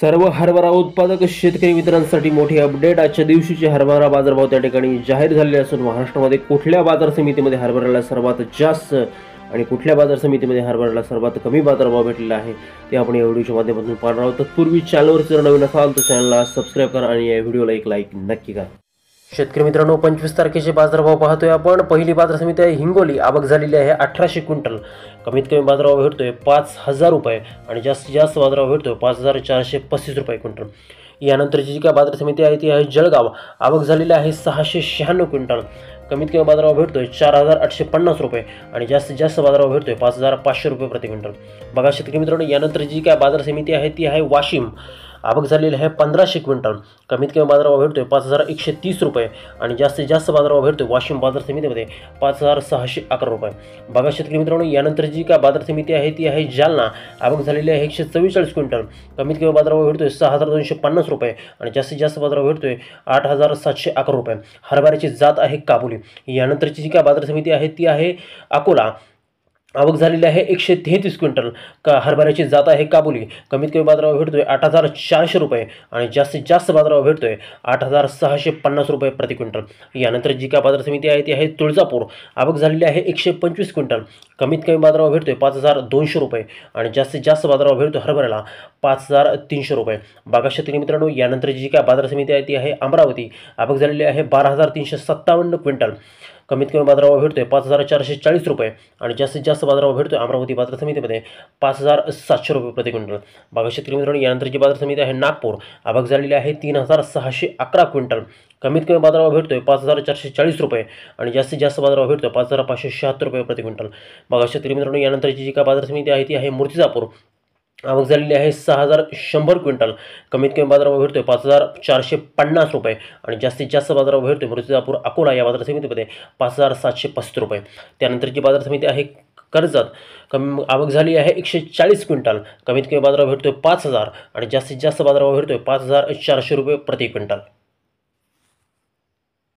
सर्व हरभरा उत्पादक शेतकरी मित्रांसाठी मोठी अपडेट। आजच्या दिवशीचे हरभरा बाजारभाव त्या ठिकाणी जाहीर झाले असून महाराष्ट्रामध्ये कुठल्या बाजार समितीमध्ये हरभऱ्याला सर्वात जास्त आणि कुठल्या बाजार समितीमध्ये हरभऱ्याला सर्वात कमी बाजारभाव भेटलेला आहे ते आपण या व्हिडिओच्या माध्यमातून पाहणार आहोत। तत्पूर्वी चॅनलवर जर नवीन असाल तर चॅनलला सबस्क्राईब करा आणि या व्हिडिओला एक लाईक नक्की करा। शेतकरी मित्रांनो, 25 तारखेचे बाजारभाव पाहतोय आपण। पहिली बाजार समिती आहे हिंगोली, आवक झालेली आहे 1800 क्विंटल। कमीत कमी बाजारभाव भेटतोय 5000 रुपये आणि जास्तीत जास्त बाजारभाव भेटतोय 5435 रुपये क्विंटल। यानंतरची जी काय बाजार समिती आहे ती आहे जळगाव, आवक झालेली आहे 696 क्विंटल। कमीत कमी बाजारभाव भेटतोय 4850 रुपये आणि जास्तीत जास्त बाजारभाव भेटतोय 5500 रुपये प्रति क्विंटल। बघा शेतकरी मित्रांनो, यानंतर जी काय बाजार समिती आहे ती आहे वाशिम, आवक झालेली आहे 1500 क्विंटल। कमीत कमी बाजारभाव भेटतोय 5130 रुपये आणि जास्तीत जास्त बाजारभाव भेटतोय वाशिम बाजार समितीमध्ये 5611 रुपये। बघा शेतकरी मित्रांनो, यानंतर जी काय बाजार समिती आहे ती आहे जालना, आवक झालेली आहे 144 क्विंटल। कमीत कमी बाजारभाव भेटतोय 6250 रुपये आणि जास्तीत जास्त बाजारभाव भेटतोय 8711 रुपये। हरभऱ्याची जात आहे काबुली। यानंतरची जी काय बाजार समिती आहे ती आहे अकोला, आवक झालेली आहे 133 क्विंटल। हरभऱ्याची जात आहे काबुली। कमीत कमी बाजारभाव भेटतोय 8400 रुपये आणि जास्तीत जास्त बाजारभाव भेटतोय 8650 रुपये प्रति क्विंटल। यानंतर जी काय बाजार समिती आहे ती आहे तुळजापूर, आवक झालेली आहे 125 क्विंटल। कमीत कमी बाजारभाव भेटतोय 5200 रुपये आणि जास्तीत जास्त बाजारभाव भेटतोय हरभऱ्याला 5300 रुपये। बघा शेतकरी मित्रांनो, यानंतर जी काय बाजार समिती आहे ती आहे अमरावती, आवक झालेली आहे 12357 क्विंटल। कमीत कमी बाजारभाव भेटतोय 5440 रुपये आणि जास्तीत जास्त बाजारभाव भेटतोय अमरावती बाजार समितीमध्ये 5700 रुपये प्रति क्विंटल। बघा शेतकरी मित्रांनो, यानंतरची बाजार समिती आहे नागपूर, आवक झालेली आहे 3611 क्विंटल। कमीत कमी बाजारभाव भेटतोय 5440 रुपये आणि जास्तीत जास्त बाजारभाव भेटतोय 5576 रुपये प्रति क्विंटल। बघा शेतकरी मित्रांनो, यानंतरची जी काय बाजार समिती आहे ती आहे मूर्तिजापूर, आवक झालेली आहे 6100 क्विंटल। कमीत कमी बाजारभाव भेटतोय 5450 रुपये आणि जास्तीत जास्त बाजारभाव भेटतोय मूर्तिजापूर अकोला या बाजार समितीमध्ये 5735 रुपये। त्यानंतरची बाजार समिती आहे कर्जत, आवक झाली आहे 140 क्विंटल। कमीत कमी बाजारभाव भेटतोय 5000 आणि जास्तीत जास्त बाजारभाव भेटतोय 5400 रुपये प्रति क्विंटल।